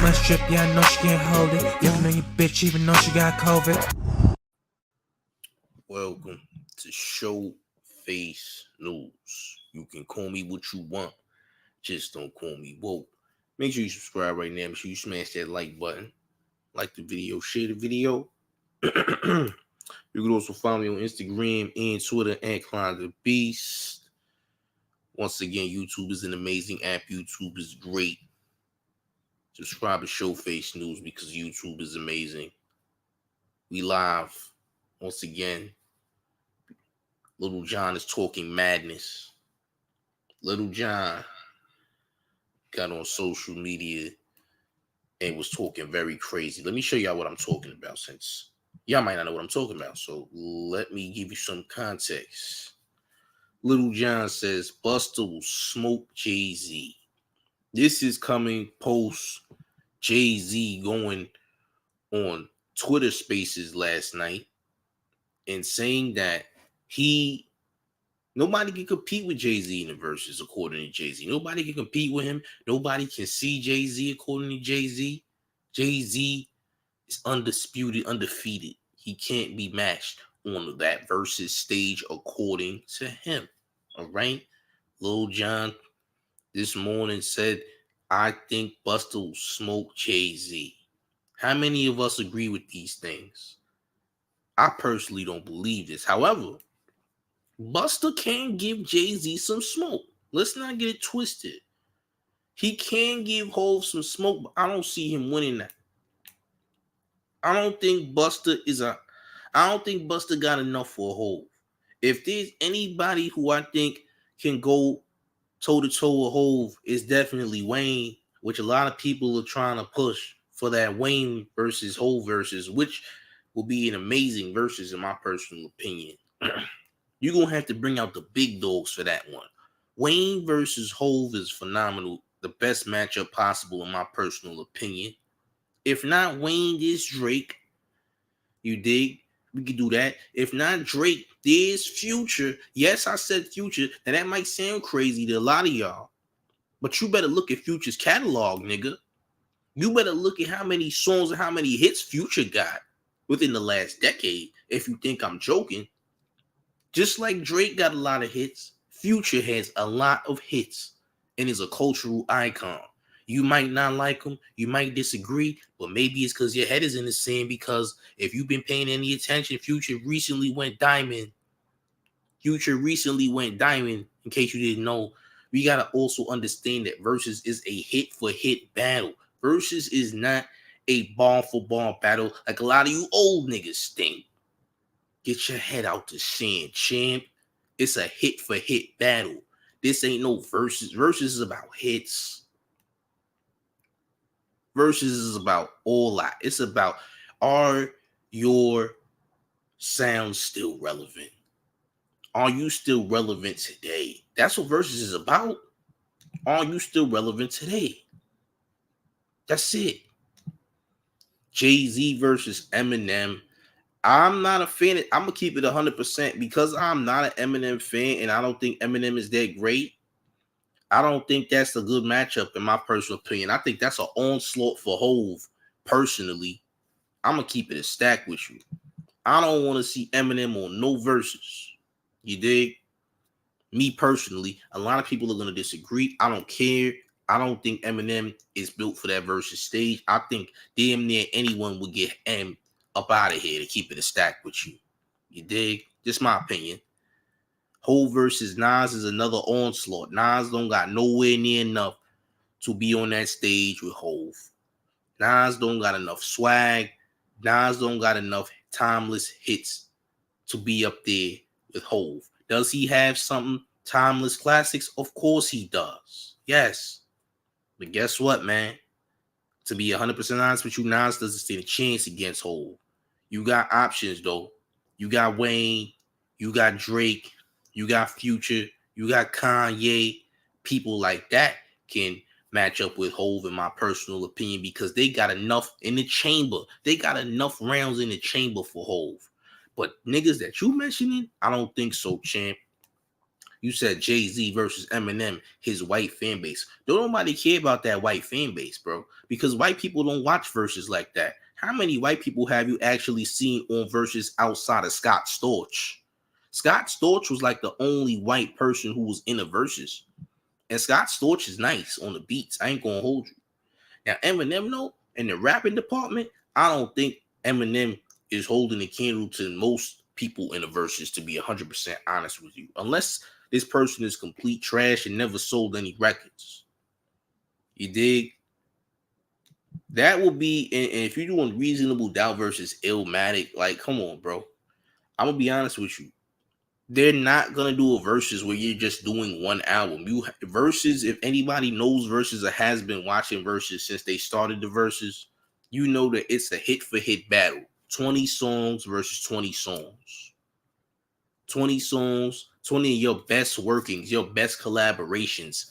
much drip, yeah, I know she can't hold it. Yucking on your bitch, even though she got COVID. Welcome to Showface News. You can call me what you want, just don't call me woke. Make sure you subscribe right now. Make sure you smash that like button. Like the video, share the video. You can also follow me on Instagram and Twitter at KLIDEDABEAST. Once again, YouTube is an amazing app. YouTube is great. Subscribe to Showface News because YouTube is amazing. We live once again. Lil Jon is talking madness. Lil Jon got on social media and was talking very crazy. Let me show y'all what I'm talking about, since y'all might not know what I'm talking about. So let me give you some context. Lil Jon says Busta will smoke Jay-Z. This is coming post Jay-Z going on Twitter Spaces last night and saying that nobody can compete with Jay-Z in the verses, according to Jay-Z. Nobody can compete with him. Nobody can see Jay-Z, according to Jay-Z. Jay-Z is undisputed, undefeated. He can't be matched on that versus stage, according to him. All right? Lil Jon this morning said, I think Busta will smoke Jay-Z. How many of us agree with these things? I personally don't believe this. However, Busta can give Jay-Z some smoke. Let's not get it twisted. He can give Hov some smoke, but I don't see him winning that. I don't think Busta got enough for Hov. If there's anybody who I think can go toe-to-toe with Hov, it's definitely Wayne, which a lot of people are trying to push for that Wayne versus Hov versus, which will be an amazing versus in my personal opinion. You're going to have to bring out the big dogs for that one. Wayne versus Hov is phenomenal. The best matchup possible in my personal opinion. If not Wayne, there's Drake. You dig? We could do that. If not Drake, there's Future. Yes, I said Future. Now that might sound crazy to a lot of y'all, but you better look at Future's catalog, nigga. You better look at how many songs and how many hits Future got within the last decade. If you think I'm joking. Just like Drake got a lot of hits, Future has a lot of hits and is a cultural icon. You might not like him, you might disagree, but maybe it's because your head is in the sand, because if you've been paying any attention, Future recently went diamond. Future recently went diamond, in case you didn't know. We got to also understand that Versus is a hit-for-hit battle. Versus is not a ball-for-ball battle like a lot of you old niggas think. Get your head out the sand, champ. It's a hit-for-hit battle. This ain't no versus. Versus is about hits. Versus is about all that. It's about, are your sounds still relevant? Are you still relevant today? That's what Versus is about. Are you still relevant today? That's it. Jay-Z versus Eminem. I'm not a fan. I'm going to keep it 100% because I'm not an Eminem fan and I don't think Eminem is that great. I don't think that's a good matchup in my personal opinion. I think that's an onslaught for Hov. Personally, I'm going to keep it a stack with you. I don't want to see Eminem on no verses. You dig? Me personally, a lot of people are going to disagree. I don't care. I don't think Eminem is built for that versus stage. I think damn near anyone would get M up out of here to keep it a stack with you. You dig? Just my opinion. Hov versus Nas is another onslaught. Nas don't got nowhere near enough to be on that stage with Hov. Nas don't got enough swag. Nas don't got enough timeless hits to be up there with Hov. Does he have something timeless classics? Of course he does. Yes. But guess what, man? To be 100% honest with you, Nas doesn't stand a chance against Hov. You got options, though. You got Wayne. You got Drake. You got Future. You got Kanye. People like that can match up with Hov, in my personal opinion, because they got enough in the chamber. They got enough rounds in the chamber for Hov. But niggas that you mentioning, I don't think so, champ. You said Jay-Z versus Eminem, his white fan base. Don't nobody care about that white fan base, bro, because white people don't watch verses like that. How many white people have you actually seen on verses outside of Scott Storch? Scott Storch was like the only white person who was in the verses. And Scott Storch is nice on the beats. I ain't gonna hold you. Now, Eminem, though, in the rapping department, I don't think Eminem is holding a candle to most people in the verses, to be 100% honest with you. Unless this person is complete trash and never sold any records. You dig? That will be, and if you're doing Reasonable Doubt versus Illmatic, like, come on, bro. I'm going to be honest with you. They're not gonna do a verses where you're just doing one album. You verses, if anybody knows verses or has been watching verses since they started the verses, you know that it's a hit for hit battle. 20 songs versus 20 songs. 20 songs, 20 of your best workings, your best collaborations.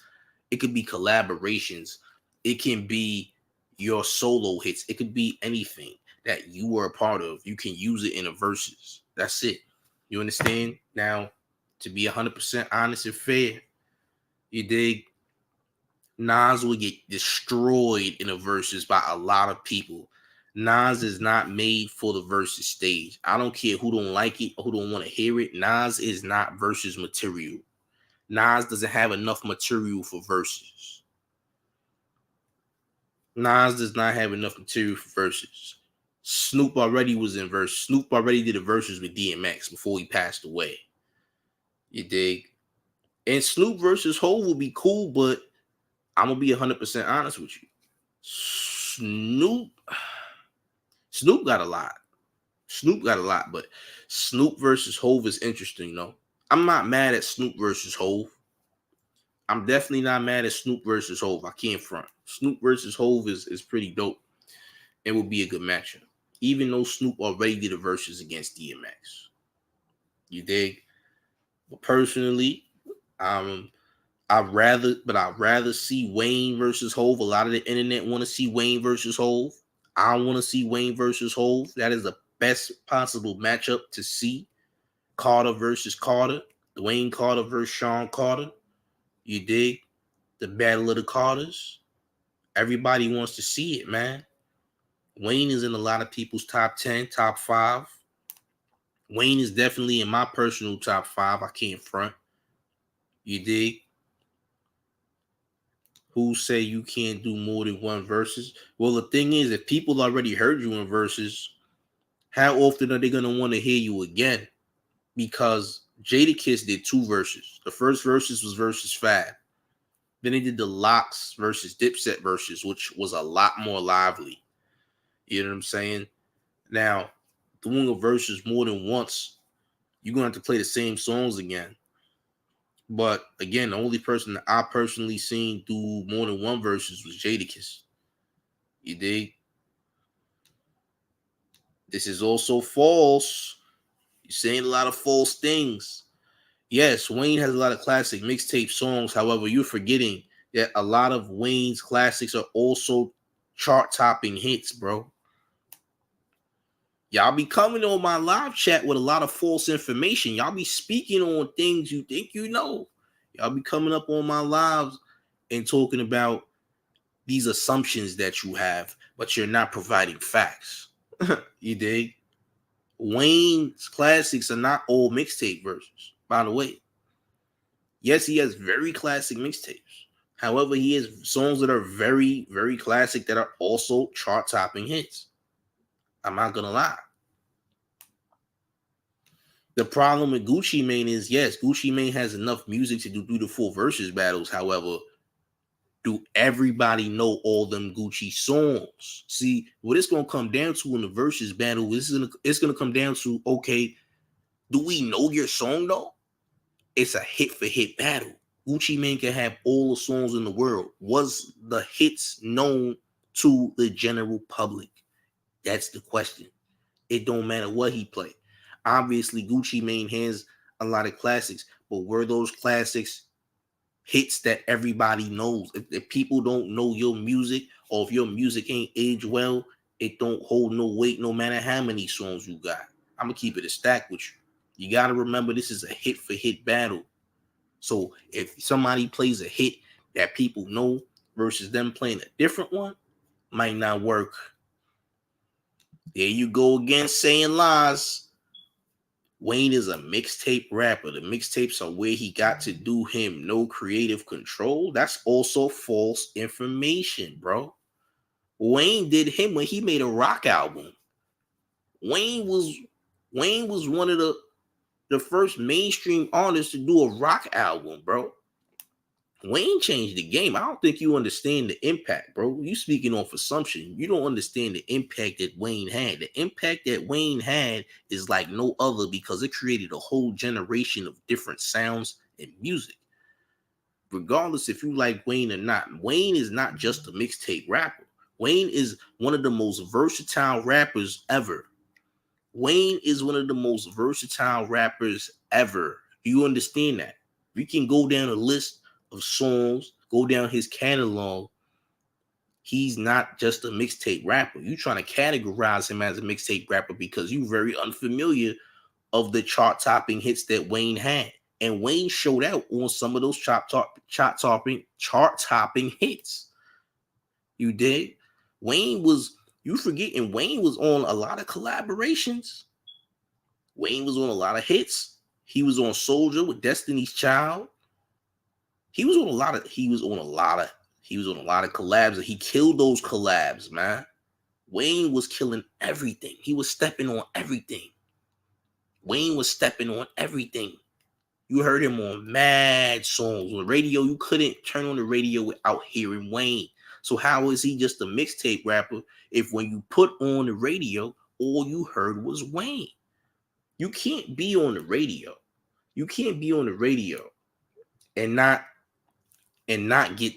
It could be collaborations. It can be your solo hits. It could be anything that you were a part of. You can use it in a verses. That's it. You understand? Now, to be 100% honest and fair, you dig? Nas will get destroyed in the verses by a lot of people. Nas is not made for the versus stage. I don't care who don't like it or who don't want to hear it. Nas is not versus material. Nas doesn't have enough material for verses. Nas does not have enough material for verses. Snoop already was in verse. Snoop already did a verses with DMX before he passed away. You dig? And Snoop versus Hov will be cool, but I'm gonna be 100% honest with you. Snoop got a lot. But Snoop versus Hov is interesting, though. I'm not mad at Snoop versus Hov. I'm definitely not mad at Snoop versus Hov. I can't front. Snoop versus Hov is pretty dope. It would be a good matchup. Even though Snoop already did a versus against DMX. You dig? But personally, I'd rather see Wayne versus Hov. A lot of the internet want to see Wayne versus Hov. I want to see Wayne versus Hov. That is the best possible matchup to see. Carter versus Carter. Dwayne Carter versus Sean Carter. You dig? The Battle of the Carters. Everybody wants to see it, man. Wayne is in a lot of people's top 10, top 5. Wayne is definitely in my personal top 5. I can't front. You dig? Who say you can't do more than one verses? Well, the thing is, if people already heard you in verses, how often are they going to want to hear you again? Because Jadakiss did 2 verses. The first verses was versus Fab. Then they did the Locks versus Dipset verses, which was a lot more lively. You know what I'm saying? Now, doing a versus more than once, you're going to have to play the same songs again. But again, the only person that I personally seen do more than one verses was Jadakiss. You dig? This is also false. You're saying a lot of false things. Yes, Wayne has a lot of classic mixtape songs. However, you're forgetting that a lot of Wayne's classics are also chart-topping hits, bro. Y'all be coming on my live chat with a lot of false information. Y'all be speaking on things you think you know. Y'all be coming up on my lives and talking about these assumptions that you have, but you're not providing facts. You dig? Wayne's classics are not all mixtape versions, by the way. Yes, he has very classic mixtapes. However, he has songs that are very, very classic that are also chart-topping hits. I'm not gonna lie. The problem with Gucci Mane is, yes, Gucci Mane has enough music to do beautiful versus battles. However, do everybody know all them Gucci songs? See, what it's gonna come down to in the versus battle is it's gonna come down to, okay, do we know your song though? It's a hit for hit battle. Gucci Mane can have all the songs in the world. Was the hits known to the general public? That's the question. It don't matter what he played. Obviously, Gucci Mane has a lot of classics, but were those classics hits that everybody knows? If people don't know your music, or if your music ain't aged well, it don't hold no weight no matter how many songs you got. I'm going to keep it a stack with you. You got to remember, this is a hit for hit battle. So if somebody plays a hit that people know versus them playing a different one, might not work. There you go again, saying lies. Wayne is a mixtape rapper. The mixtapes are where he got to do him. No creative control. That's also false information, bro. Wayne did him when he made a rock album. Wayne was one of the first mainstream artists to do a rock album, bro. Wayne changed the game. I don't think you understand the impact, bro. You speaking off assumption. You don't understand the impact that Wayne had. The impact that Wayne had is like no other because it created a whole generation of different sounds and music. Regardless if you like Wayne or not, Wayne is not just a mixtape rapper. Wayne is one of the most versatile rappers ever. Wayne is one of the most versatile rappers ever. Do you understand that? We can go down a list of songs, go down his catalog. He's not just a mixtape rapper. You trying to categorize him as a mixtape rapper because you're very unfamiliar of the chart-topping hits that Wayne had. And Wayne showed out on some of those chart-topping hits. You did? You forgetting Wayne was on a lot of collaborations. Wayne was on a lot of hits. He was on Soldier with Destiny's Child. He was on a lot of collabs, and he killed those collabs, man. Wayne was killing everything. He was stepping on everything. Wayne was stepping on everything. You heard him on mad songs. On the radio, you couldn't turn on the radio without hearing Wayne. So how is he just a mixtape rapper if when you put on the radio, all you heard was Wayne? You can't be on the radio. You can't be on the radio and not get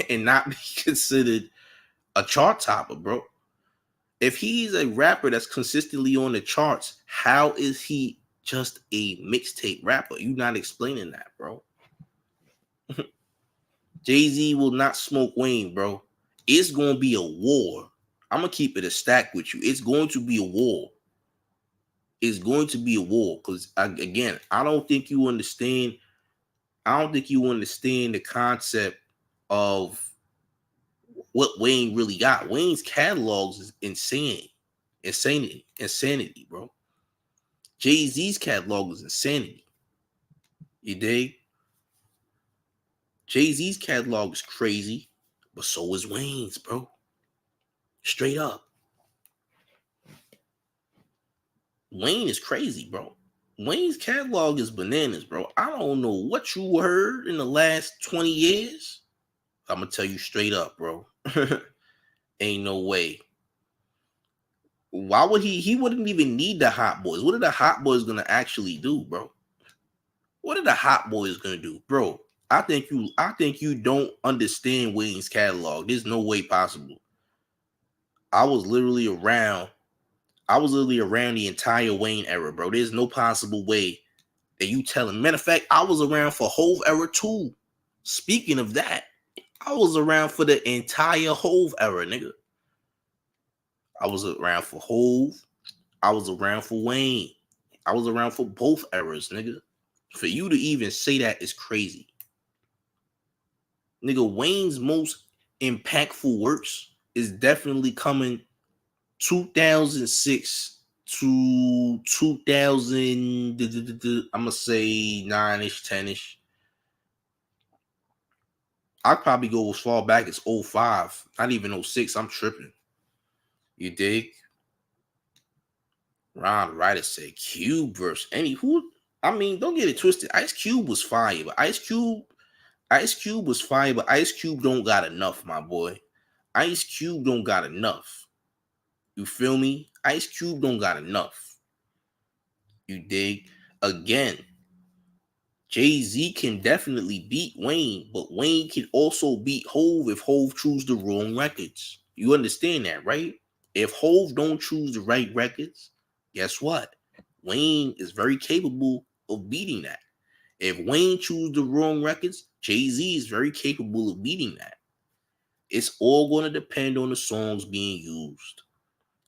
and not be considered a chart topper, bro. If he's a rapper that's consistently on the charts, how is he just a mixtape rapper? You're not explaining that, bro. Jay-Z will not smoke Wayne, bro. It's going to be a war. I'm going to keep it a stack with you. It's going to be a war. It's going to be a war because, again, I don't think you understand the concept of what Wayne really got. Wayne's catalogs is insanity, bro. Jay-Z's catalog is insanity. You dig? Jay-Z's catalog is crazy, but so is Wayne's, bro. Straight up. Wayne is crazy, bro. Wayne's catalog is bananas, bro. I don't know what you heard in the last 20 years. I'm going to tell you straight up, bro. Ain't no way. Why would he wouldn't even need the Hot Boys. What are the Hot Boys going to actually do, bro? What are the Hot Boys going to do, bro? I think you don't understand Wayne's catalog. There's no way possible. I was literally around the entire Wayne era, bro. There's no possible way that you telling. Matter of fact, I was around for Hove era too. Speaking of that, I was around for the entire Hove era, nigga. I was around for Hove. I was around for Wayne. I was around for both eras, nigga. For you to even say that is crazy. Nigga, Wayne's most impactful works is definitely coming 2006 to 2000, I'm gonna say 9-ish, 10-ish. I'd probably go as far back as 05, not even 06. I'm tripping. You dig? Ron Ryder said Cube versus any who. I mean, don't get it twisted. Ice Cube was fire, but Ice Cube was fire, but Ice Cube don't got enough, my boy. Ice Cube don't got enough. You feel me? Ice Cube don't got enough. You dig? Again, Jay-Z can definitely beat Wayne, but Wayne can also beat Hove if Hove choose the wrong records. You understand that, right? If Hove don't choose the right records, guess what? Wayne is very capable of beating that. If Wayne choose the wrong records, Jay-Z is very capable of beating that. It's all going to depend on the songs being used.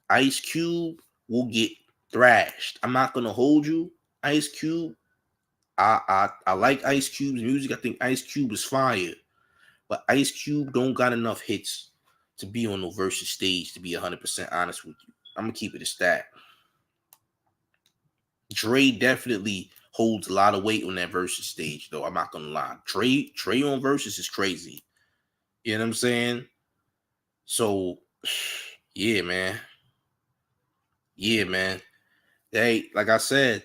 Ice Cube will get thrashed. I'm not going to hold you. Ice Cube, I like Ice Cube's music. I think Ice Cube is fire, but Ice Cube don't got enough hits to be on the versus stage. To be 100% honest with you, I'm gonna keep it a stat. Dre definitely holds a lot of weight on that versus stage, though. I'm not gonna lie. Dre on versus is crazy. You know what I'm saying? So, yeah, man. Yeah, man. Hey, like I said,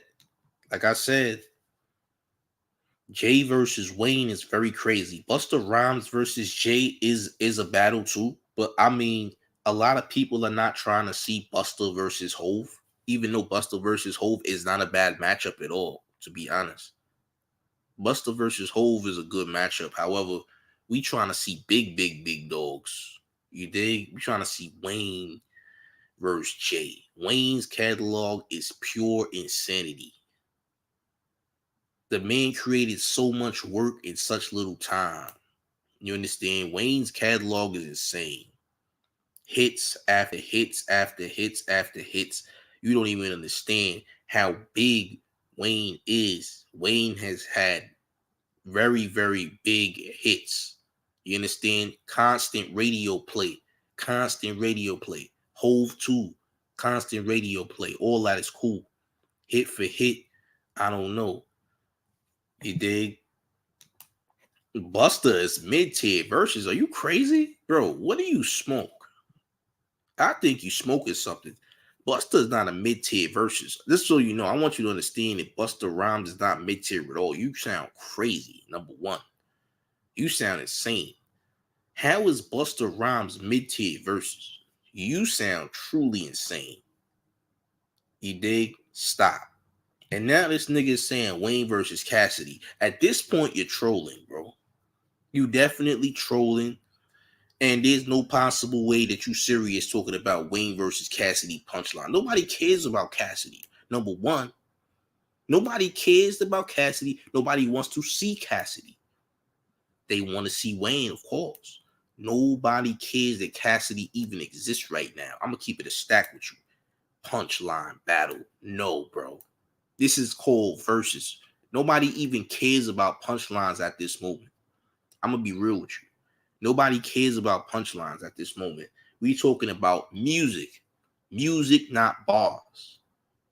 Jay versus Wayne is very crazy. Busta Rhymes versus Jay is a battle too. But I mean, a lot of people are not trying to see Busta versus Hove, even though Busta versus Hove is not a bad matchup at all, to be honest. Busta versus Hove is a good matchup. However, we trying to see big dogs. You dig? We trying to see Wayne versus Jay. Wayne's catalog is pure insanity. The man created so much work in such little time. You understand? Wayne's catalog is insane. Hits after hits after hits after hits. You don't even understand how big Wayne is. Wayne has had very big hits. You understand? Constant radio play. Constant radio play. Hove 2. Constant radio play. All that is cool. Hit for hit. I don't know. You dig? Busta is mid-tier versus. Are you crazy? Bro, what do you smoke? I think you smoking something. Busta is not a mid-tier versus. Just so you know, I want you to understand that Busta Rhymes is not mid-tier at all. You sound crazy, number one. You sound insane. How is Busta Rhymes mid-tier versus? You sound truly insane. You dig? Stop. And now this nigga is saying Wayne versus Cassidy. At this point, you're trolling, bro. You definitely trolling. And there's no possible way that you serious talking about Wayne versus Cassidy punchline. Nobody cares about Cassidy. Number one, nobody cares about Cassidy. Nobody wants to see Cassidy. They want to see Wayne, of course. Nobody cares that Cassidy even exists right now. I'm going to keep it a stack with you. Punchline battle. No, bro. This is called versus. Nobody even cares about punchlines at this moment. I'm going to be real with you. Nobody cares about punchlines at this moment. We talking about music. Music, not bars.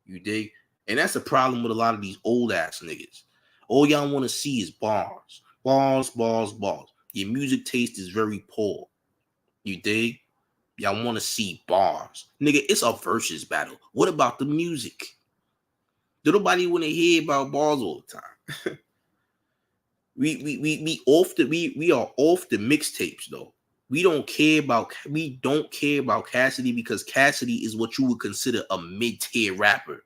You dig? And that's the problem with a lot of these old ass niggas. All y'all want to see is bars. Bars. Your music taste is very poor. You dig? Y'all want to see bars. Nigga, it's a versus battle. What about the music? Do nobody want to hear about bars all the time? We are off the mixtapes though. We don't care about Cassidy because Cassidy is what you would consider a mid-tier rapper,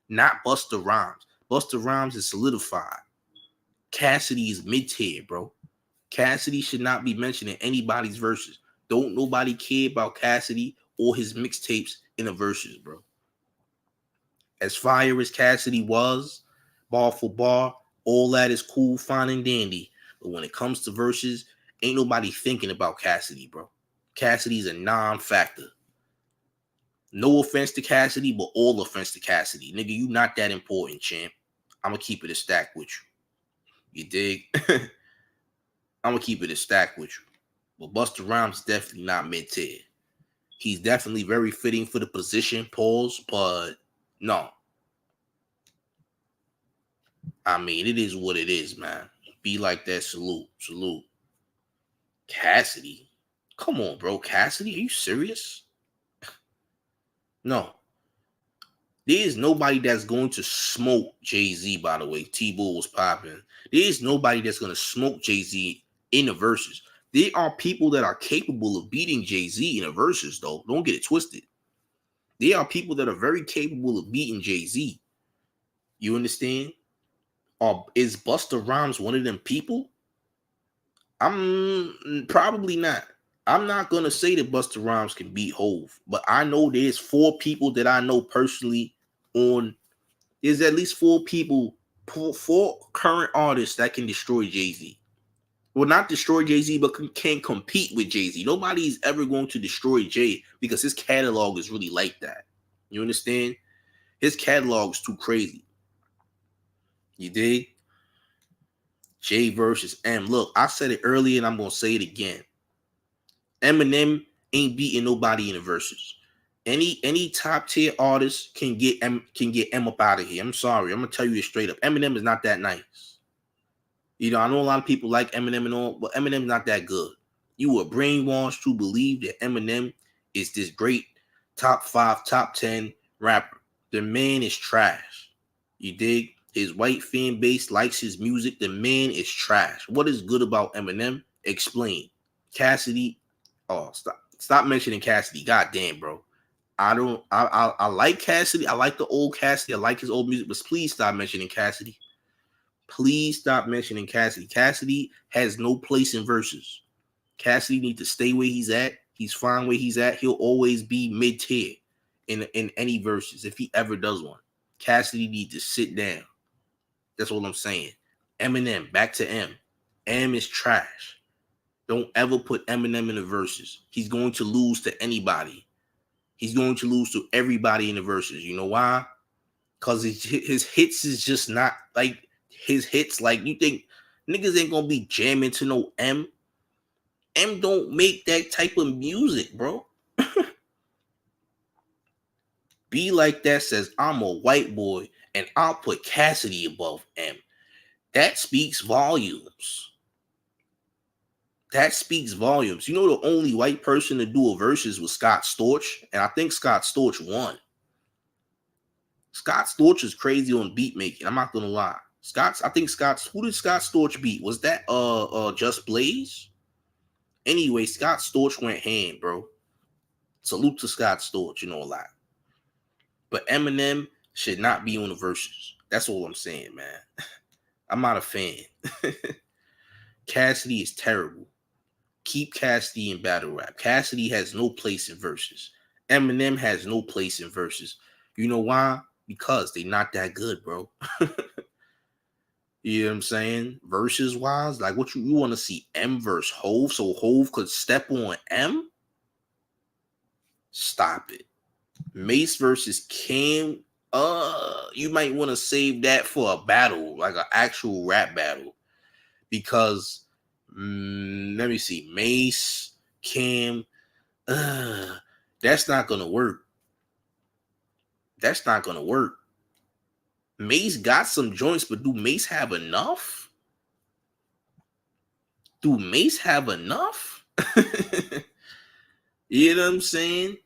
not Busta Rhymes. Busta Rhymes is solidified. Cassidy is mid-tier, bro. Cassidy should not be mentioned in anybody's verses. Don't nobody care about Cassidy or his mixtapes in the verses, bro. As fire as Cassidy was, bar for bar, all that is cool, fine, and dandy. But when it comes to verses, ain't nobody thinking about Cassidy, bro. Cassidy's a non-factor. No offense to Cassidy, but all offense to Cassidy. Nigga, you not that important, champ. I'm going to keep it a stack with you. You dig? I'm going to keep it a stack with you. But Busta Rhymes is definitely not mid-tier. He's definitely very fitting for the position, pause, but no. I mean, it is what it is, man. Be like that. Salute. Cassidy? Come on, bro. Cassidy? Are you serious? No. There is nobody that's going to smoke Jay-Z, by the way. T-Bull was popping. There is nobody that's going to smoke Jay-Z in the verses. There are people that are capable of beating Jay-Z in the verses, though. Don't get it twisted. There are people that are very capable of beating Jay-Z. You understand? Or is Busta Rhymes one of them people? I'm probably not. I'm not gonna say that Busta Rhymes can beat Hove, but I know there's 4 people that I know personally on. There's at least 4 people, 4 current artists that can destroy Jay-Z. Well, not destroy Jay-Z, but can compete with Jay-Z. Nobody's ever going to destroy Jay because his catalog is really like that. You understand? His catalog is too crazy. You dig? Jay versus M. Look, I said it earlier and I'm gonna say it again. Eminem ain't beating nobody in the verses. Any top tier artist can get M up out of here. I'm sorry. I'm gonna tell you it straight up. Eminem is not that nice. You know, I know a lot of people like Eminem and all, but Eminem's not that good. You were brainwashed to believe that Eminem is this great top 5, top 10 rapper. The man is trash. You dig? His white fan base likes his music. The man is trash. What is good about Eminem? Explain. Cassidy. Oh, stop mentioning Cassidy. God damn, bro. I like Cassidy. I like the old Cassidy. I like his old music, but please stop mentioning Cassidy. Please stop mentioning Cassidy. Cassidy has no place in verses. Cassidy needs to stay where he's at. He's fine where he's at. He'll always be mid-tier in any verses if he ever does one. Cassidy needs to sit down. That's what I'm saying. Eminem, back to M. M is trash. Don't ever put Eminem in the verses. He's going to lose to anybody. He's going to lose to everybody in the verses. You know why? Because his hits is just not like his hits. Like, you think niggas ain't gonna be jamming to no M? M don't make that type of music, bro. Be Like That says, I'm a white boy and I'll put Cassidy above M. That speaks volumes. That speaks volumes. You know, the only white person to do a versus was Scott Storch, and I think Scott Storch won. Scott Storch is crazy on beat making. I'm not gonna lie. Who did Scott Storch beat? Was that Just Blaze? Anyway, Scott Storch went hand, bro. Salute to Scott Storch, you know a lot. But Eminem should not be on the verses. That's all I'm saying, man. I'm not a fan. Cassidy is terrible. Keep Cassidy in battle rap. Cassidy has no place in verses. Eminem has no place in verses. You know why? Because they're not that good, bro. You know what I'm saying? Verses wise, like what you want to see M versus Hove, so Hove could step on M? Stop it. Mace versus Cam. You might want to save that for a battle, like an actual rap battle. Because let me see, Mace, Cam, that's not gonna work. That's not gonna work. Mace got some joints, but do Mace have enough? Do Mace have enough? You know what I'm saying?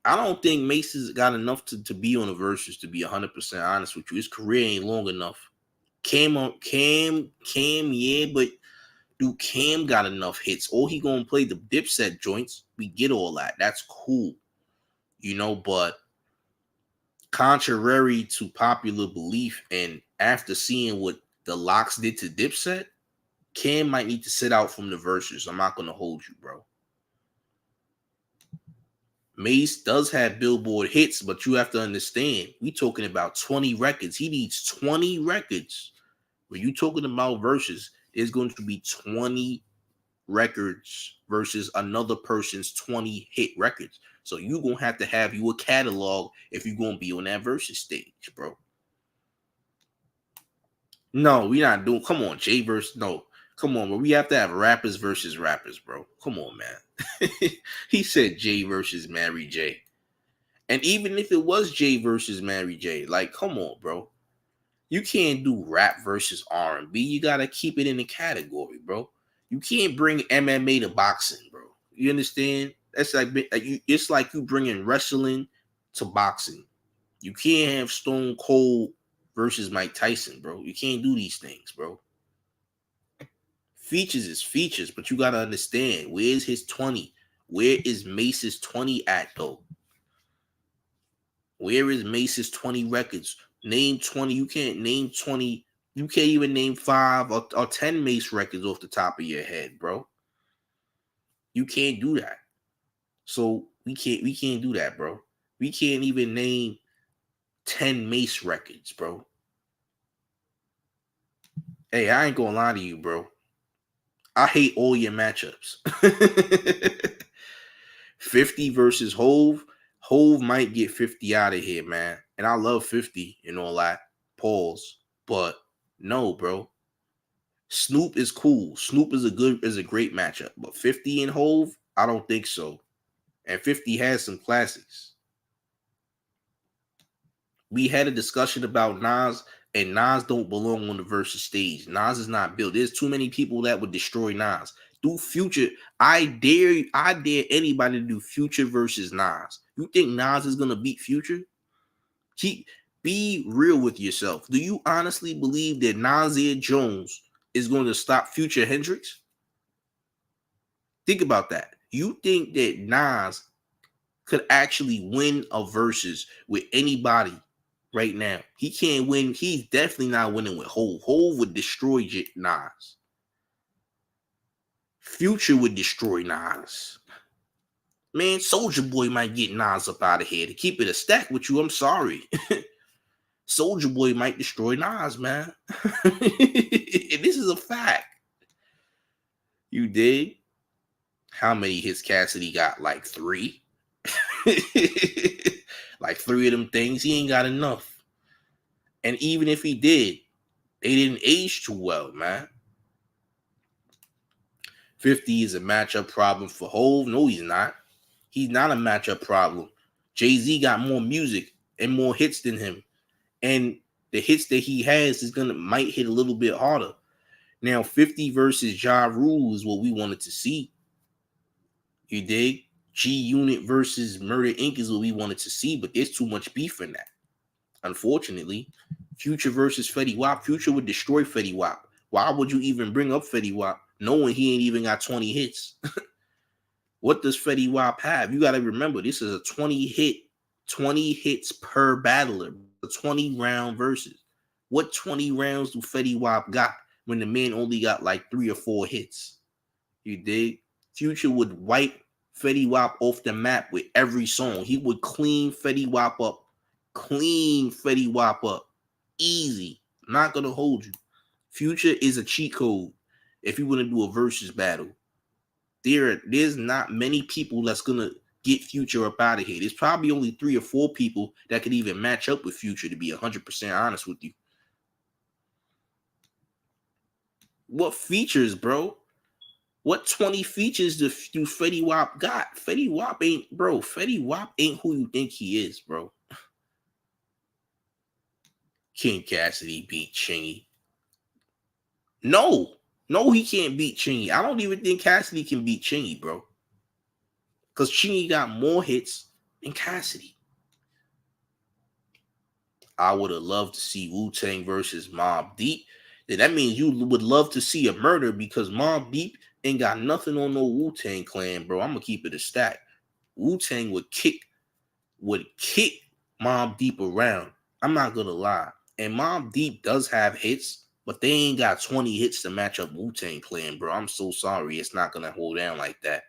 I don't think Mace has got enough to be on the verses, to be 100% honest with you. His career ain't long enough. Cam, yeah, but do Cam got enough hits? Or he gonna play the Dipset joints? We get all that. That's cool. You know, but contrary to popular belief, and after seeing what the Locks did to Dipset, Cam might need to sit out from the verses. I'm not gonna hold you, bro. Mace does have Billboard hits, but you have to understand, we talking about 20 records. He needs 20 records. When you talking about verses, there's going to be 20 records versus another person's 20 hit records. So you're going to have you a catalog if you're going to be on that versus stage, bro. No, we not doing, come on, Jay versus, no. Come on, bro. We have to have rappers versus rappers, bro. Come on, man. He said Jay versus Mary J. And even if it was Jay versus Mary J, like, come on, bro. You can't do rap versus R&B. You got to keep it in the category, bro. You can't bring MMA to boxing, bro. You understand? That's like, it's like you bringing wrestling to boxing. You can't have Stone Cold versus Mike Tyson, bro. You can't do these things, bro. Features is features, but you got to understand, where's his 20? Where is Mace's 20 at, though? Where is Mace's 20 records? Name 20. You can't name 20. You can't even name 5 or 10 Mace records off the top of your head, bro. You can't do that. So we can't do that, bro. We can't even name 10 Mace records, bro. Hey, I ain't gonna lie to you, bro. I hate all your matchups. 50 versus Hove. Hove might get 50 out of here, man. And I love 50 and all that. Pause. But no, bro. Snoop is cool. Snoop is a great matchup. But 50 and Hove, I don't think so. And 50 has some classics. We had a discussion about Nas, and Nas don't belong on the versus stage. Nas is not built. There's too many people that would destroy Nas. Do Future. I dare anybody to do Future versus Nas. You think Nas is gonna beat Future? Be real with yourself. Do you honestly believe that Nasir Jones is going to stop Future Hendrix? Think about that. You think that Nas could actually win a versus with anybody right now? He can't win. He's definitely not winning with Hove. Hove would destroy Nas. Future would destroy Nas. Man, Soulja Boy might get Nas up out of here. To keep it a stack with you, I'm sorry. Soulja Boy might destroy Nas, man. This is a fact. You dig? How many hits Cassidy got? Like 3? Like 3 of them things. He ain't got enough. And even if he did, they didn't age too well, man. 50 is a matchup problem for Hove. No, he's not. He's not a matchup problem. Jay-Z got more music and more hits than him. And the hits that he has might hit a little bit harder. Now, 50 versus Ja Rule is what we wanted to see. You dig? G-Unit versus Murder Inc. is what we wanted to see, but there's too much beef in that. Unfortunately, Future versus Fetty Wap. Future would destroy Fetty Wap. Why would you even bring up Fetty Wap knowing he ain't even got 20 hits? What does Fetty Wap have? You got to remember, this is a 20 hits per battler, a 20 round versus. What 20 rounds do Fetty Wap got when the man only got like 3 or 4 hits? You dig? Future would wipe Fetty Wap off the map with every song. He would clean Fetty Wap up. Easy. I'm not going to hold you. Future is a cheat code if you want to do a versus battle. There's not many people that's going to get Future up out of here. There's probably only 3 or 4 people that could even match up with Future, to be 100% honest with you. What features, bro? What 20 features do Fetty Wap got? Fetty Wap ain't who you think he is, bro. King Cassidy beat Chingy. No, he can't beat Chingy. I don't even think Cassidy can beat Chingy, bro. Because Chingy got more hits than Cassidy. I would have loved to see Wu-Tang versus Mobb Deep. That means you would love to see a murder, because Mobb Deep ain't got nothing on no Wu-Tang Clan, bro. I'm going to keep it a stack. Wu-Tang would kick Mobb Deep around. I'm not going to lie. And Mobb Deep does have hits, but they ain't got 20 hits to match up Wu-Tang Clan, bro. I'm so sorry. It's not going to hold down like that.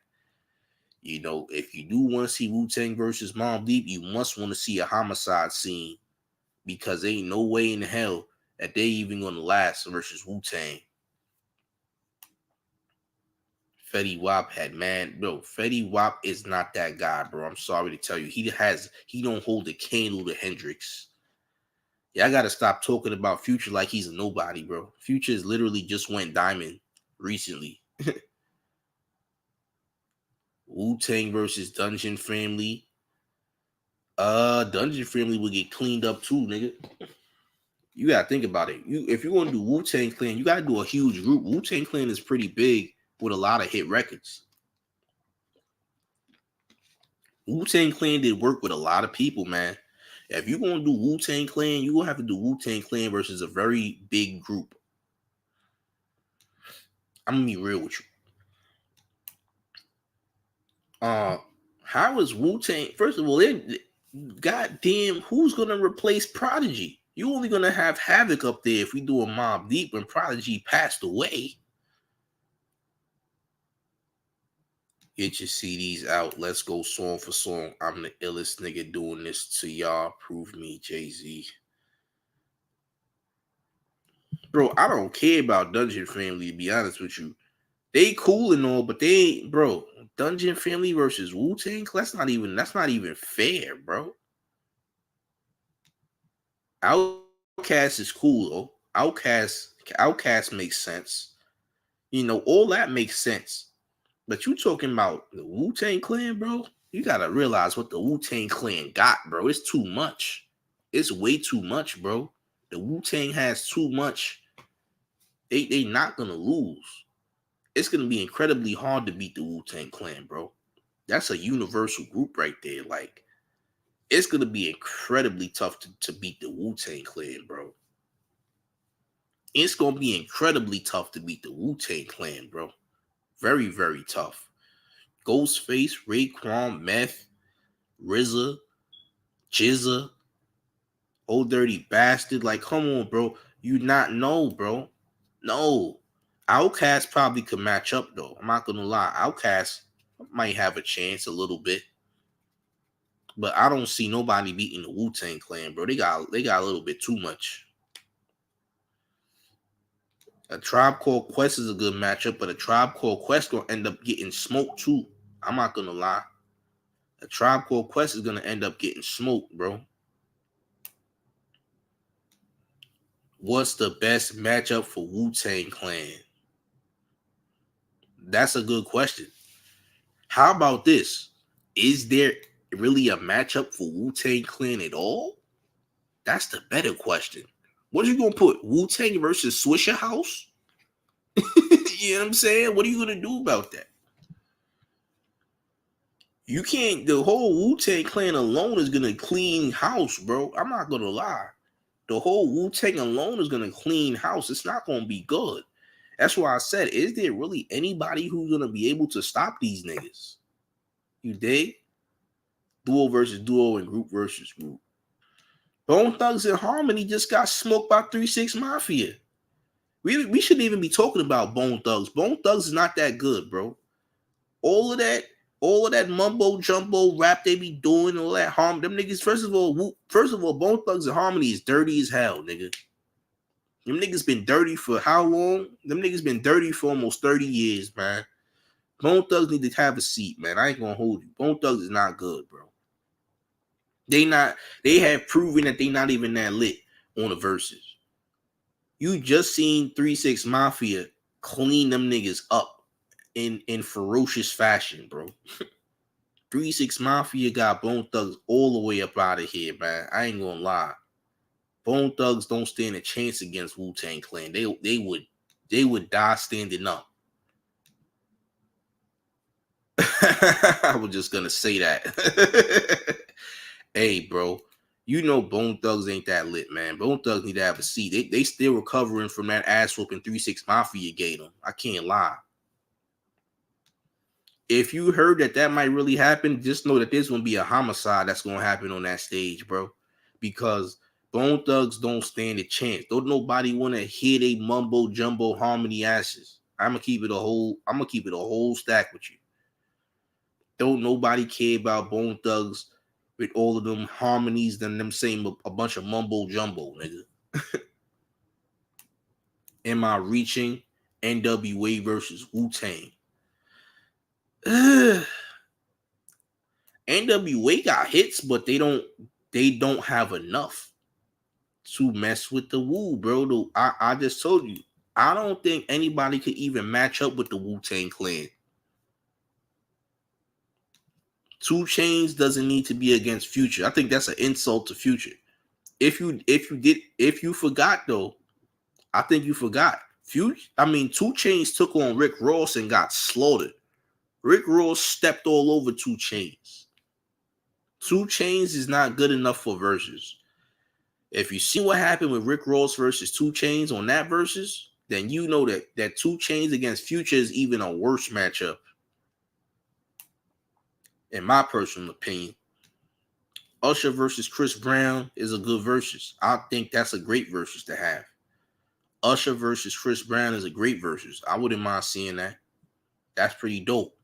You know, if you do want to see Wu-Tang versus Mobb Deep, you must want to see a homicide scene, because ain't no way in hell that they even going to last versus Wu-Tang. Fetty Wap Fetty Wap is not that guy, bro. I'm sorry to tell you. He don't hold a candle to Hendrix. Yeah, I gotta stop talking about Future like he's a nobody, bro. Future is literally just went diamond recently. Wu-Tang versus Dungeon Family. Dungeon Family will get cleaned up too, nigga. You gotta think about it. If you're gonna do Wu-Tang Clan, you gotta do a huge group. Wu-Tang Clan is pretty big with a lot of hit records. Wu-Tang Clan did work with a lot of people, man. If you're gonna do Wu-Tang Clan, you're gonna have to do Wu-Tang Clan versus a very big group. I'm gonna be real with you. How is Wu-Tang? First of all, goddamn, who's gonna replace Prodigy? You only gonna have Havoc up there if we do a Mobb Deep when Prodigy passed away. Get your CDs out. Let's go song for song. I'm the illest nigga doing this to y'all. Prove me, Jay-Z. Bro, I don't care about Dungeon Family, to be honest with you. They cool and all, but they ain't, bro. Dungeon Family versus Wu-Tang? That's not even fair, bro. Outkast is cool, though. Outkast makes sense. All that makes sense. But you talking about the Wu-Tang Clan, bro? You gotta realize what the Wu-Tang Clan got, bro. It's too much. It's way too much, bro. The Wu-Tang has too much. They not gonna lose. It's gonna be incredibly hard to beat the Wu-Tang Clan, bro. That's a universal group right there. Like, it's gonna be incredibly tough to beat the Wu-Tang Clan, bro. It's gonna be incredibly tough to beat the Wu-Tang Clan, bro. Very, very tough. Ghostface, Raekwon, Meth, RZA, Jizza, Old Dirty Bastard. Like, come on, bro. You not know, bro. No. Outkast probably could match up, though. I'm not gonna lie. Outkast might have a chance a little bit. But I don't see nobody beating the Wu-Tang Clan, bro. They got a little bit too much. A Tribe Called Quest is a good matchup, but a Tribe Called Quest gonna end up getting smoked too. I'm not gonna lie. A Tribe Called Quest is gonna end up getting smoked, bro. What's the best matchup for Wu-Tang Clan? That's a good question. How about this? Is there really a matchup for Wu-Tang Clan at all? That's the better question. What are you gonna put? Wu-Tang versus Swisher House? You know what I'm saying? What are you gonna do about that? You can't. The whole Wu-Tang Clan alone is gonna clean house, bro. I'm not gonna lie. The whole Wu-Tang alone is gonna clean house. It's not gonna be good. That's why I said, is there really anybody who's gonna be able to stop these niggas? You dig? Duo versus duo and group versus group. Bone Thugs and Harmony just got smoked by 3-6 Mafia. We shouldn't even be talking about Bone Thugs. Bone Thugs is not that good, bro. All of that mumbo jumbo rap they be doing, all that harm, them niggas. First of all, Bone Thugs and Harmony is dirty as hell, nigga. Them niggas been dirty for how long? Them niggas been dirty for almost 30 years, man. Bone Thugs need to have a seat, man. I ain't gonna hold you. Bone Thugs is not good, bro. They have proven that they not even that lit on the verses. You just seen 3-6 Mafia clean them niggas up in ferocious fashion, bro. 3-6 Mafia got Bone Thugs all the way up out of here, man. I ain't gonna lie. Bone Thugs don't stand a chance against Wu-Tang Clan. They would die standing up. I was just gonna say that. Hey, bro, you know Bone Thugs ain't that lit, man. Bone Thugs need to have a seat. They still recovering from that ass whooping 3-6 Mafia gave them. I can't lie. If you heard that might really happen, just know that there's gonna be a homicide that's gonna happen on that stage, bro. Because Bone Thugs don't stand a chance. Don't nobody want to hear they mumbo jumbo harmony asses. I'm gonna keep it a whole stack with you. Don't nobody care about Bone Thugs with all of them harmonies than them saying a bunch of mumbo jumbo, nigga. Am I reaching? NWA versus Wu-Tang. NWA got hits, but they don't have enough to mess with the Wu, bro. I just told you, I don't think anybody could even match up with the Wu-Tang Clan. 2 Chainz doesn't need to be against Future. I think that's an insult to Future. If you forgot though, I think you forgot. 2 Chainz took on Rick Ross and got slaughtered. Rick Ross stepped all over 2 Chainz. 2 Chainz is not good enough for versus. If you see what happened with Rick Ross versus 2 Chainz on that versus, then you know that 2 Chainz against Future is even a worse matchup. In my personal opinion. Usher versus Chris Brown is a good versus. I think that's a great versus to have. Usher versus Chris Brown is a great versus. I wouldn't mind seeing that. That's pretty dope.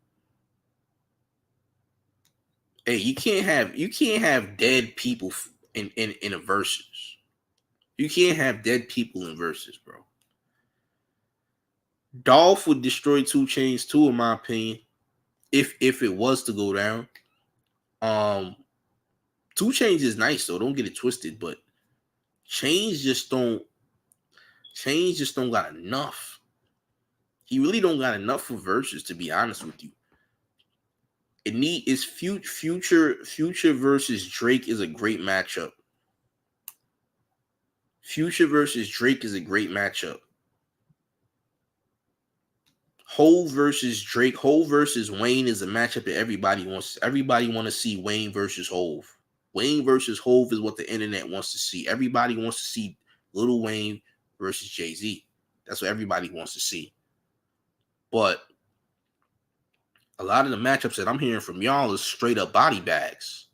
Hey, you can't have dead people in a versus. You can't have dead people in versus, bro. Dolph would destroy 2 Chainz too, in my opinion. If it was to go down. 2 Chainz is nice though, don't get it twisted, but Chainz just don't got enough. He really don't got enough for verses, to be honest with you. Future versus Drake is a great matchup. Future versus Drake is a great matchup. Hove versus Drake, Hove versus Wayne is a matchup that everybody wants. Everybody want to see Wayne versus Hove. Wayne versus Hove is what the internet wants to see. Everybody wants to see Lil Wayne versus Jay-Z. That's what everybody wants to see. But a lot of the matchups that I'm hearing from y'all is straight up body bags.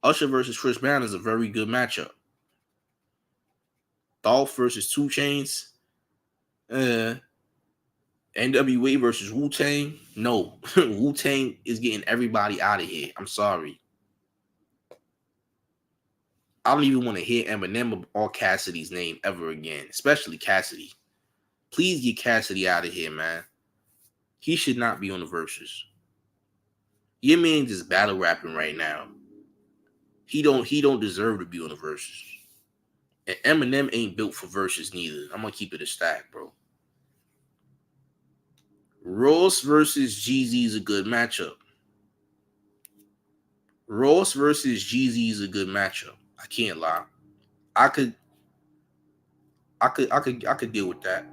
Usher versus Chris Brown is a very good matchup. Dolph versus 2 Chainz. NWA versus Wu-Tang. No. Wu-Tang is getting everybody out of here. I'm sorry. I don't even want to hear Eminem or Cassidy's name ever again, especially Cassidy. Please get Cassidy out of here, man. He should not be on the verses. Your man just battle rapping right now. He don't deserve to be on the verses. And Eminem ain't built for verses neither. I'm gonna keep it a stack, bro. Ross versus Jeezy is a good matchup. Ross versus Jeezy is a good matchup. I can't lie. I could deal with that.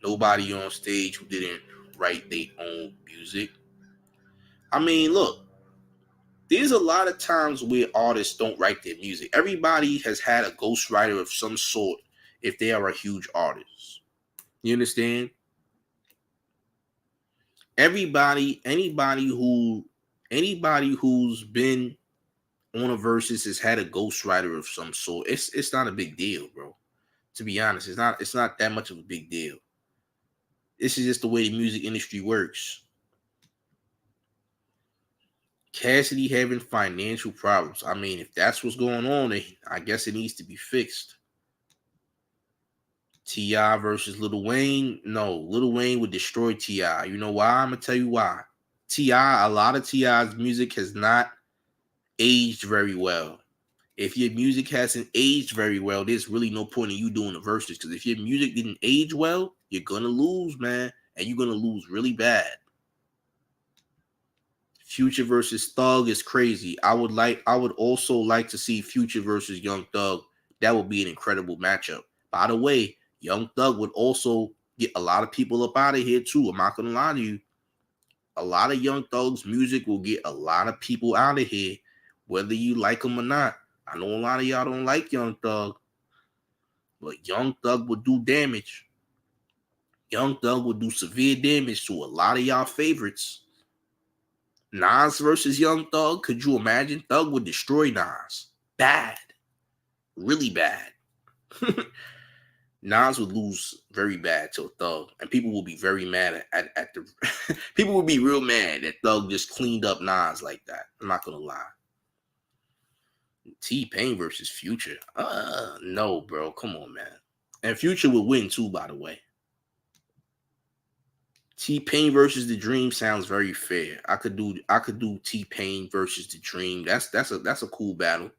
Nobody on stage who didn't write their own music. I mean, look, there's a lot of times where artists don't write their music. Everybody has had a ghostwriter of some sort if they are a huge artist. You understand? Anybody who's been on a versus has had a ghostwriter of some sort. It's not a big deal, bro. To be honest, it's not that much of a big deal. This is just the way the music industry works. Cassidy having financial problems. I mean, if that's what's going on, I guess it needs to be fixed. T.I. versus Lil Wayne. No, Lil Wayne would destroy T.I. You know why? I'm going to tell you why. T.I., a lot of T.I.'s music has not aged very well. If your music hasn't aged very well, there's really no point in you doing the verses. Because if your music didn't age well, you're going to lose, man. And you're going to lose really bad. Future versus Thug is crazy. I would also like to see Future versus Young Thug. That would be an incredible matchup. By the way, Young Thug would also get a lot of people up out of here too. I'm not gonna lie to you. A lot of Young Thug's music will get a lot of people out of here, whether you like them or not. I know a lot of y'all don't like Young Thug, but Young Thug would do damage. Young Thug would do severe damage to a lot of y'all favorites. Nas versus Young Thug, could you imagine? Thug would destroy Nas. Bad. Really bad. Nas would lose very bad to Thug. And people will be very mad at the... people will be real mad that Thug just cleaned up Nas like that. I'm not going to lie. T-Pain versus Future. No, bro. Come on, man. And Future would win too, by the way. T-Pain versus The Dream sounds very fair. I could do T-Pain versus The Dream. That's a cool battle.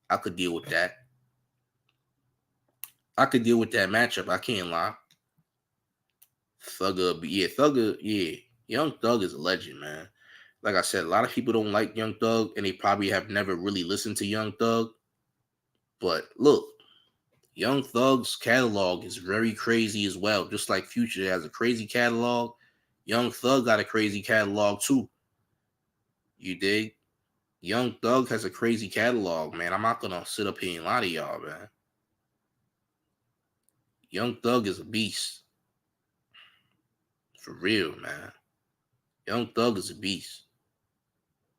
I could deal with that. I could deal with that matchup. I can't lie. Thugger, yeah. Young Thug is a legend, man. Like I said, a lot of people don't like Young Thug, and they probably have never really listened to Young Thug. But look, Young Thug's catalog is very crazy as well. Just like Future has a crazy catalog, Young Thug got a crazy catalog too. You dig? Young Thug has a crazy catalog, man. I'm not gonna sit up here and lie to y'all, man. Young Thug is a beast. For real, man. Young Thug is a beast.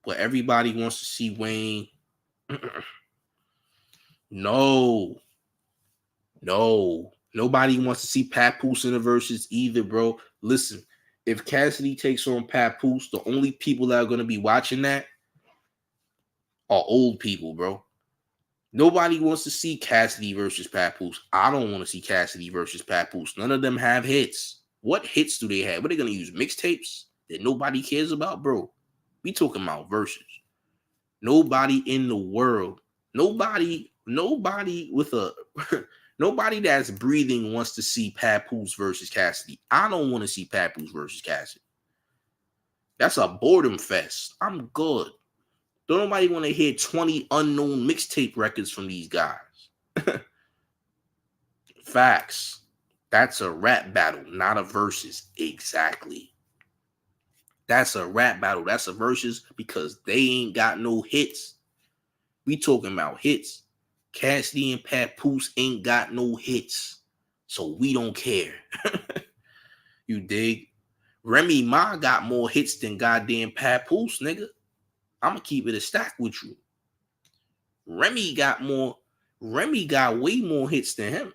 But everybody wants to see Wayne. No. Nobody wants to see Papoose in the verses either, bro. Listen, if Cassidy takes on Papoose, the only people that are going to be watching that are old people, bro. Nobody wants to see Cassidy versus Papoose. I don't want to see Cassidy versus Papoose. None of them have hits. What hits do they have? What are they going to use? Mixtapes that nobody cares about, bro? We talking about verses. Nobody in the world. Nobody with a Nobody that's breathing wants to see Papoose versus Cassidy. I don't want to see Papoose versus Cassidy. That's a boredom fest. I'm good. Don't nobody want to hear 20 unknown mixtape records from these guys. Facts. That's a rap battle, not a versus. Exactly. That's a rap battle. That's a versus because they ain't got no hits. We talking about hits. Cassidy and Papoose ain't got no hits. So we don't care. You dig? Remy Ma got more hits than goddamn Papoose, nigga. I'ma keep it a stack with you. Remy got way more hits than him.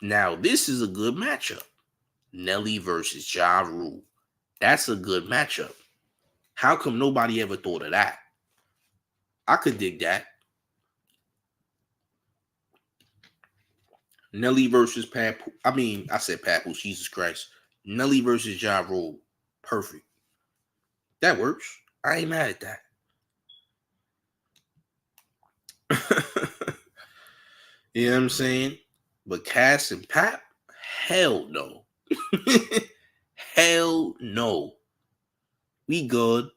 Now, this is a good matchup. Nelly versus Ja Rule. That's a good matchup. How come nobody ever thought of that? I could dig that. Nelly versus Papoose. I said Papoose, Jesus Christ. Nelly versus Ja Rule. Perfect. That works. I ain't mad at that. You know what I'm saying? But Cass and Pap, hell no. Hell no. We good.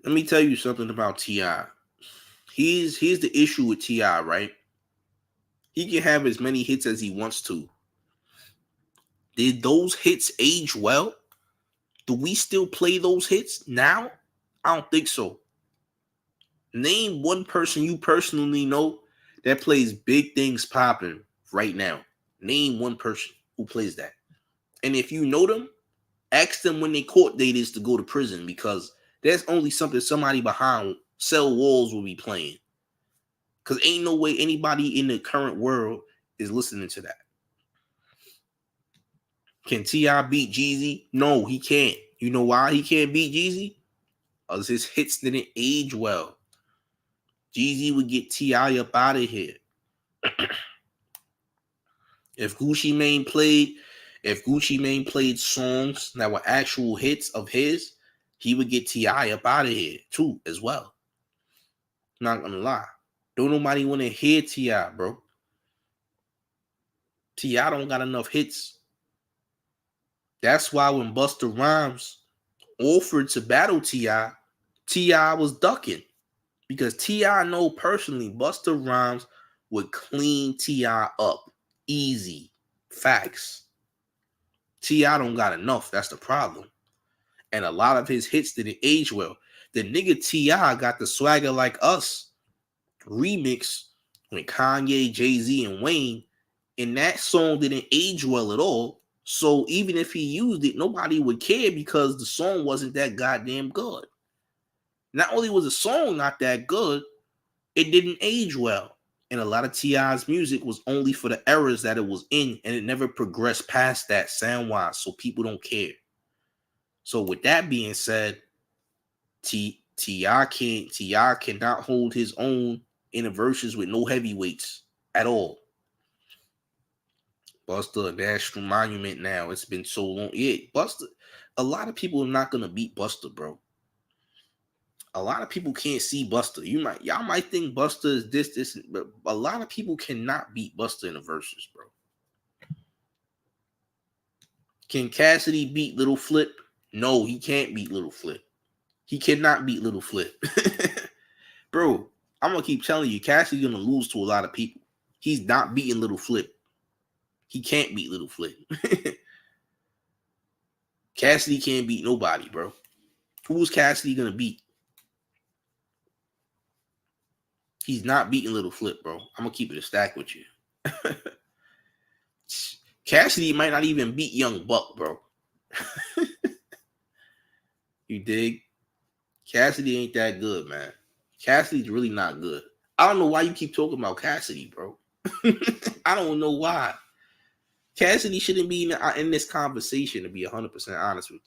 Let me tell you something about T.I. Here's the issue with T.I., right? He can have as many hits as he wants to. Did those hits age well? Do we still play those hits now? I don't think so. Name one person you personally know that plays Big Things Poppin' right now. Name one person who plays that. And if you know them, ask them when their court date is to go to prison, because there's only something somebody behind cell walls will be playing. Because ain't no way anybody in the current world is listening to that. Can T.I. beat Jeezy? No, he can't. You know why he can't beat Jeezy? Because his hits didn't age well. Jeezy would get T.I. up out of here. If Gucci Mane played songs that were actual hits of his, he would get T.I. up out of here too, as well. Not gonna lie. Don't nobody want to hear T.I., bro. T.I. don't got enough hits. That's why when Busta Rhymes offered to battle T.I., T.I. was ducking. Because T.I. know personally Busta Rhymes would clean T.I. up. Easy. Facts. T.I. don't got enough. That's the problem. And a lot of his hits didn't age well. The nigga T.I. got the Swagger Like Us remix with Kanye, Jay-Z, and Wayne. And that song didn't age well at all. So even if he used it, nobody would care because the song wasn't that goddamn good. Not only was the song not that good, it didn't age well. And a lot of T.I.'s music was only for the eras that it was in, and it never progressed past that sound-wise, so people don't care. So with that being said, T.I. cannot hold his own in the verses with no heavyweights at all. Busta, a national monument now. It's been so long. Yeah, Busta, a lot of people are not gonna beat Busta, bro. A lot of people can't see Busta. Y'all might think Busta is this, but a lot of people cannot beat Busta in the verses, bro. Can Cassidy beat Little Flip? No, he can't beat Little Flip. He cannot beat Little Flip. Bro, I'm gonna keep telling you, Cassidy's gonna lose to a lot of people. He's not beating Little Flip. He can't beat Little Flip. Cassidy can't beat nobody, bro. Who's Cassidy gonna beat? He's not beating Little Flip, bro. I'm gonna keep it a stack with you. Cassidy might not even beat Young Buck, bro. You dig? Cassidy ain't that good, man. Cassidy's really not good. I don't know why you keep talking about Cassidy, bro. I don't know why. Cassidy shouldn't be in this conversation, to be 100% honest with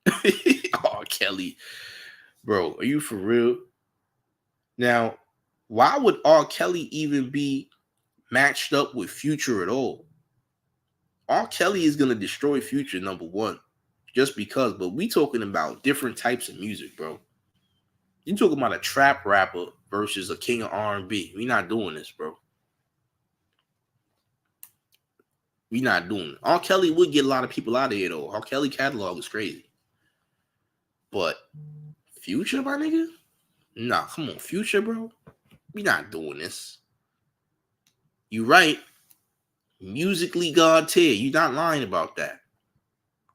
you. Oh, Kelly. Bro, are you for real? Now, why would R. Kelly even be matched up with Future at all? R. Kelly is going to destroy Future, number one, just because. But we talking about different types of music, bro. You talking about a trap rapper versus a king of R&B. We not doing this, bro. We not doing it. R. Kelly would get a lot of people out of here, though. R. Kelly catalog is crazy. But Future, my nigga? Nah, come on. Future, bro? We not doing this. You right. Musically God tier. You not lying about that.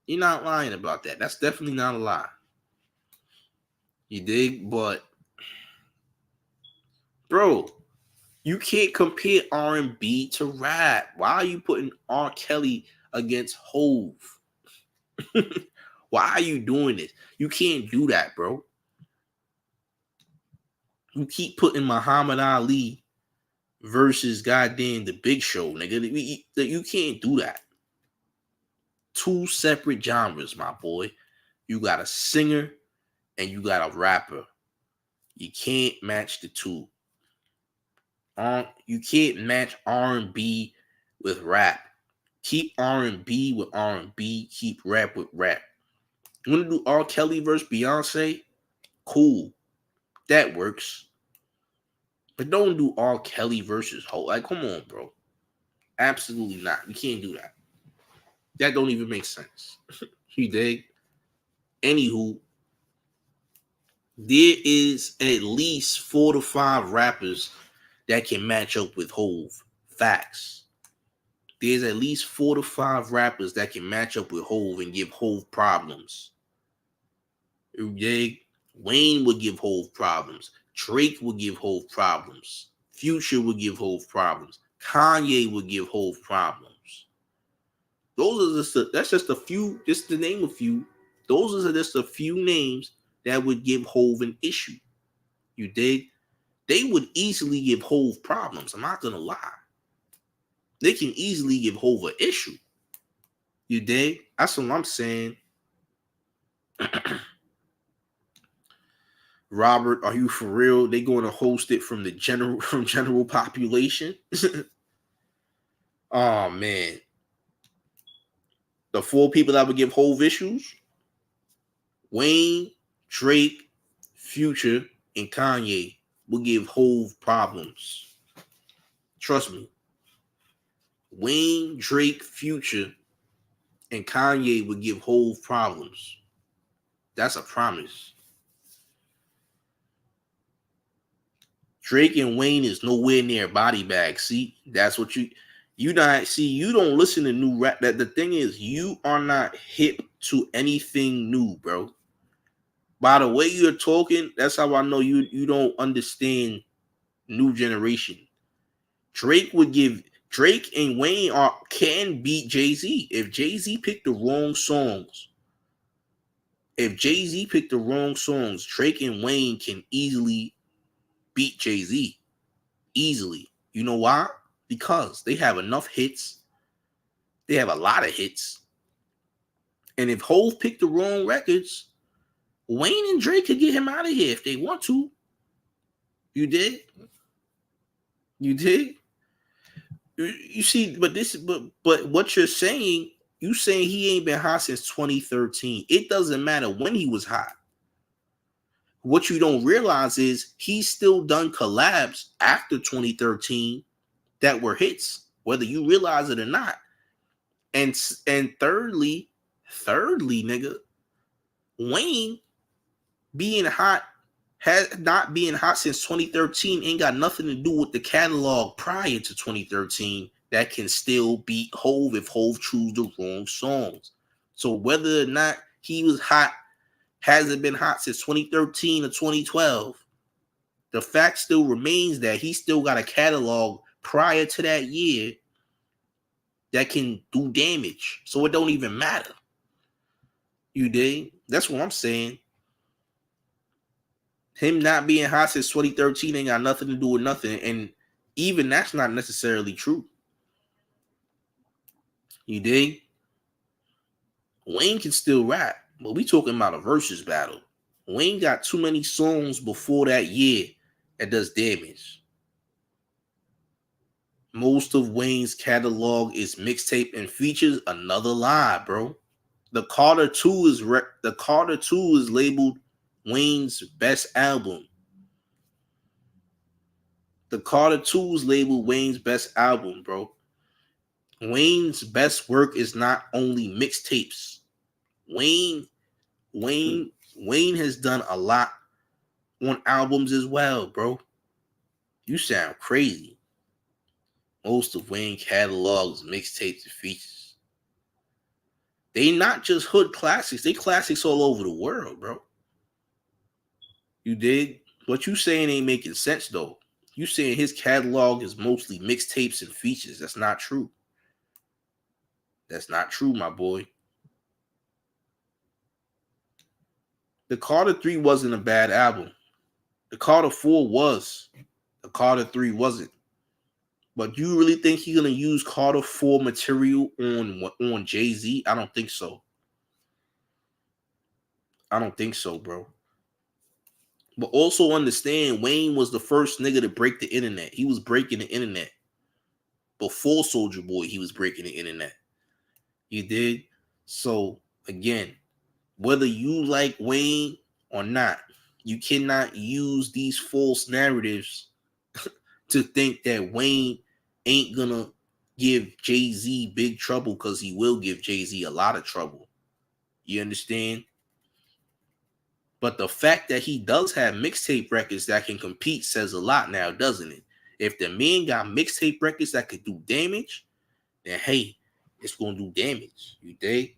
You're not lying about that. That's definitely not a lie. You dig? But, bro, you can't compare R&B to rap. Why are you putting R. Kelly against Hove? Why are you doing this? You can't do that, bro. You keep putting Muhammad Ali versus goddamn The Big Show, nigga. You can't do that. Two separate genres, my boy. You got a singer and you got a rapper. You can't match the two. You can't match R&B with rap. Keep R&B with R&B. Keep rap with rap. You want to do R. Kelly versus Beyonce? Cool. That works. But don't do R. Kelly versus Ho. Like, come on, bro. Absolutely not. You can't do that. That don't even make sense. You dig? Anywho, there is at least 4 to 5 rappers that can match up with Hove. Facts. There's at least 4 to 5 rappers that can match up with Hove and give Hove problems. You dig? Wayne would give Hove problems. Drake would give Hove problems. Future would give Hove problems. Kanye would give Hove problems. That's just a few, just to name a few. Those are just a few names that would give Hove an issue. You dig? They would easily give Hove problems. I'm not gonna lie. They can easily give Hove an issue. You dig? That's what I'm saying. Robert, are you for real? They going to host it from general population? Oh man. The 4 people that would give Hove issues: Wayne, Drake, Future, and Kanye will give Hove problems. Trust me. Wayne, Drake, Future, and Kanye would give Hove problems. That's a promise. Drake and Wayne is nowhere near body bag. See, that's what you don't listen to new rap. That the thing is, you are not hip to anything new, bro. By the way you're talking, that's how I know you don't understand new generation. Drake and Wayne can beat Jay-Z. If Jay-Z picked the wrong songs, Drake and Wayne can easily beat Jay-Z. Easily. You know why? Because they have enough hits. They have a lot of hits. And if Hove picked the wrong records, Wayne and Drake could get him out of here if they want to. You did? You see, but what you're saying, you saying he ain't been hot since 2013. It doesn't matter when he was hot. What you don't realize is he's still done collabs after 2013 that were hits, whether you realize it or not. And thirdly, nigga, Wayne being hot, not being hot since 2013 ain't got nothing to do with the catalog prior to 2013 that can still beat Hove if Hove choose the wrong songs. So whether or not he was hot, hasn't been hot since 2013 or 2012, the fact still remains that he still got a catalog prior to that year that can do damage. So it don't even matter. You dig? That's what I'm saying. Him not being hot since 2013 ain't got nothing to do with nothing. And even that's not necessarily true. You dig? Wayne can still rap, but we talking about a versus battle. Wayne got too many songs before that year that does damage. Most of Wayne's catalog is mixtape and features. Another lie, bro. The Carter 2 is labeled Wayne's best album. The Carter 2's labeled Wayne's best album, bro. Wayne's best work is not only mixtapes. Wayne has done a lot on albums as well, bro. You sound crazy. Most of Wayne catalogs, mixtapes, and features. They not just hood classics. They classics all over the world, bro. You dig? What you saying ain't making sense, though. You saying his catalog is mostly mixtapes and features. That's not true. That's not true, my boy. The Carter 3 wasn't a bad album. The Carter 4 was. The Carter 3 wasn't. But you really think he's going to use Carter 4 material on Jay-Z? I don't think so. I don't think so, bro. But also understand, Wayne was the first nigga to break the internet. He was breaking the internet. Before Soulja Boy, he was breaking the internet. You did? So, again, whether you like Wayne or not, you cannot use these false narratives to think that Wayne ain't gonna give Jay-Z big trouble, because he will give Jay-Z a lot of trouble. You understand? But the fact that he does have mixtape records that can compete says a lot now, doesn't it? If the man got mixtape records that could do damage, then hey, it's gonna do damage. You dig?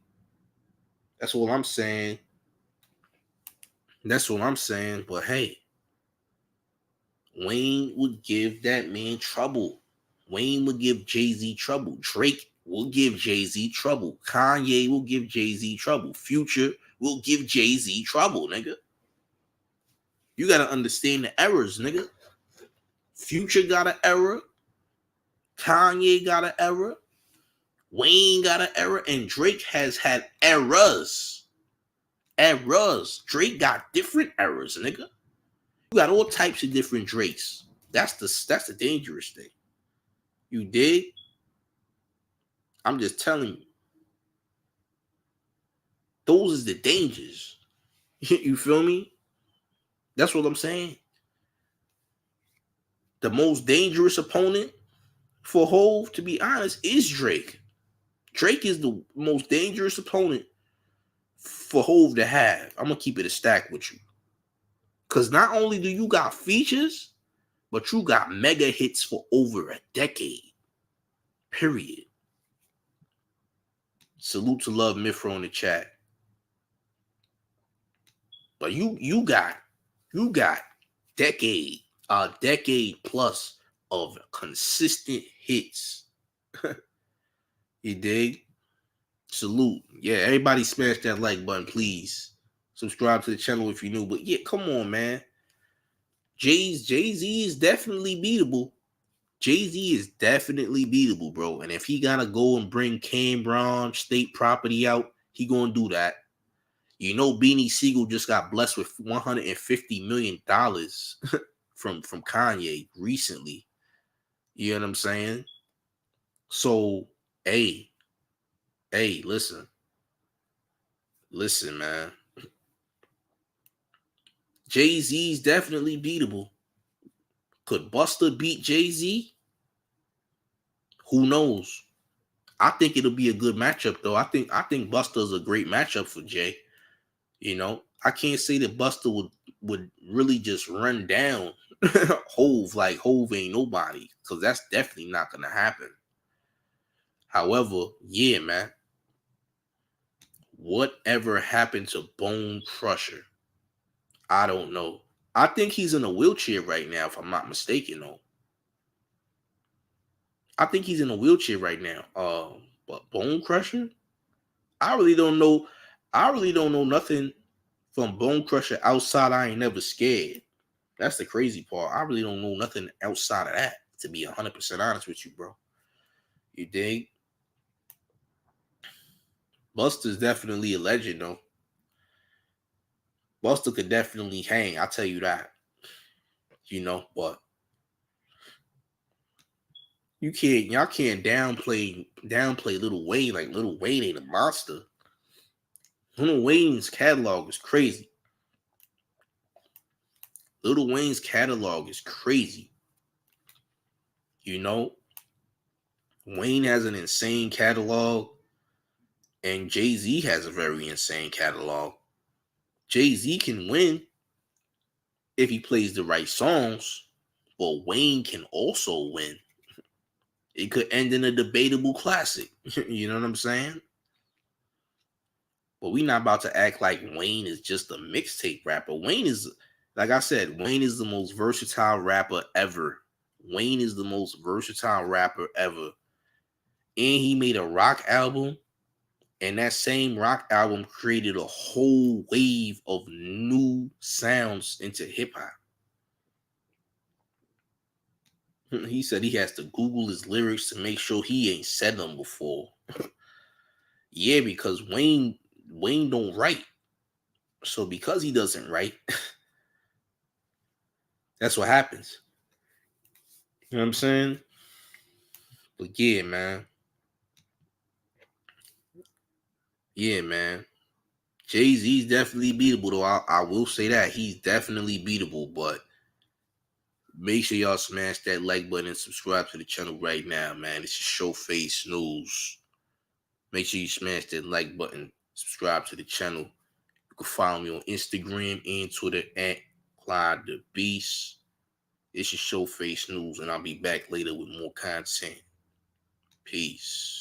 That's what I'm saying. That's what I'm saying. But hey, Wayne would give that man trouble. Wayne would give Jay-Z trouble. Drake will give Jay-Z trouble. Kanye will give Jay-Z trouble. Future will give Jay-Z trouble, nigga. You got to understand the errors, nigga. Future got an error. Kanye got an error. Wayne got an error. And Drake has had errors. Errors. Drake got different errors, nigga. You got all types of different Drakes. That's the dangerous thing. You dig? I'm just telling you. Those is the dangers. You feel me? That's what I'm saying. The most dangerous opponent for Hove, to be honest, is Drake. Drake is the most dangerous opponent for Hove to have. I'm going to keep it a stack with you. Because not only do you got features, but you got mega hits for over a decade. Period. Salute to Love Mifro in the chat. But you got a decade plus of consistent hits. You dig? Salute. Yeah, everybody smash that like button, please. Subscribe to the channel if you're new. But yeah, come on, man. Jay-Z is definitely beatable. Jay-Z is definitely beatable, bro. And if he gotta go and bring Cambron State Property out, he gonna do that. You know, Beanie Siegel just got blessed with $150 million from Kanye recently. You know what I'm saying? So, hey, listen, man. Jay-Z's definitely beatable. Could Busta beat Jay-Z? Who knows? I think it'll be a good matchup, though. I think Busta's a great matchup for Jay. You know, I can't say that Busta would really just run down Hove like Hove ain't nobody, because that's definitely not gonna happen. However, yeah, man. Whatever happened to Bone Crusher? I don't know. I think he's in a wheelchair right now, if I'm not mistaken, though. I think he's in a wheelchair right now. But Bone Crusher? I really don't know. I really don't know nothing from Bone Crusher outside I Ain't Never Scared. That's the crazy part. I really don't know nothing outside of that, to be 100% honest with you, bro. You dig? Busta's definitely a legend, though. Busta could definitely hang, I'll tell you that. You know, but y'all can't downplay Lil Wayne. Like, Lil Wayne ain't a monster. Lil Wayne's catalog is crazy. Lil Wayne's catalog is crazy. You know, Wayne has an insane catalog, and Jay-Z has a very insane catalog. Jay-Z can win if he plays the right songs, but Wayne can also win. It could end in a debatable classic. You know what I'm saying? But we not about to act like Wayne is just a mixtape rapper. Wayne is, like I said, Wayne is the most versatile rapper ever. Wayne is the most versatile rapper ever. And he made a rock album, and that same rock album created a whole wave of new sounds into hip hop. He said he has to Google his lyrics to make sure he ain't said them before. Yeah, because Wayne don't write. So because he doesn't write, that's what happens. You know what I'm saying? But yeah, man. Yeah, man. Jay-Z's definitely beatable, though. I will say that. He's definitely beatable, but make sure y'all smash that like button and subscribe to the channel right now, man. It's your show face news. Make sure you smash that like button, subscribe to the channel. You can follow me on Instagram and Twitter at KLIDEDABEAST. It's your show face news, and I'll be back later with more content. Peace.